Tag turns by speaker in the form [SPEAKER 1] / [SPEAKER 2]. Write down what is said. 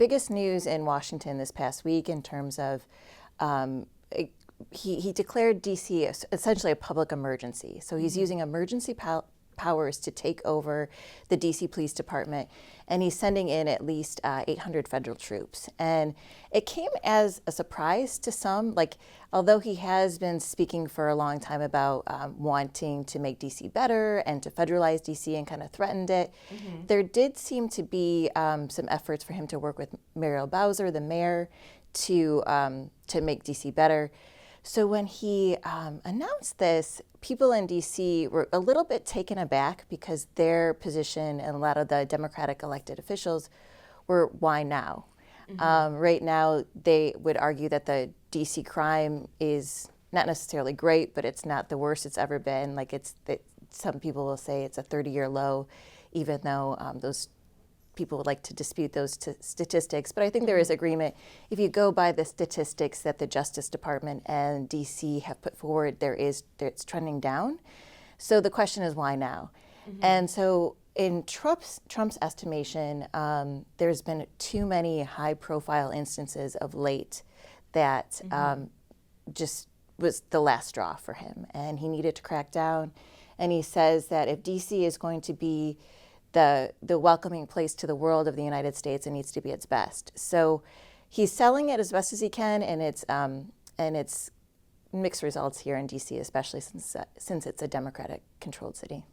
[SPEAKER 1] biggest news in Washington this past week in terms of he declared D.C. Essentially a public emergency. So he's using emergency powers to take over the D.C. Police Department, and he's sending in at least 800 federal troops. And it came as a surprise to some, like, although he has been speaking for a long time about wanting to make D.C. better and to federalize D.C. and kind of threatened it, there did seem to be some efforts for him to work with Muriel Bowser, the mayor, to make D.C. better. So when he announced this, people in D.C. were a little bit taken aback because their position and a lot of the Democratic elected officials were, why now? Right now, they would argue that the D.C. crime is not necessarily great, but it's not the worst it's ever been. Like some people will say it's a 30-year low, even though those people would like to dispute those statistics. But I think there is agreement. If you go by the statistics that the Justice Department and D.C. have put forward, it's trending down. So the question is, why now? And so in Trump's estimation, there's been too many high-profile instances of late that just was the last straw for him, and he needed to crack down. And he says that if D.C. is going to be the welcoming place to the world of the United States, it needs to be its best. So he's selling it as best as he can, and it's mixed results here in D.C., especially since it's a Democratic-controlled city.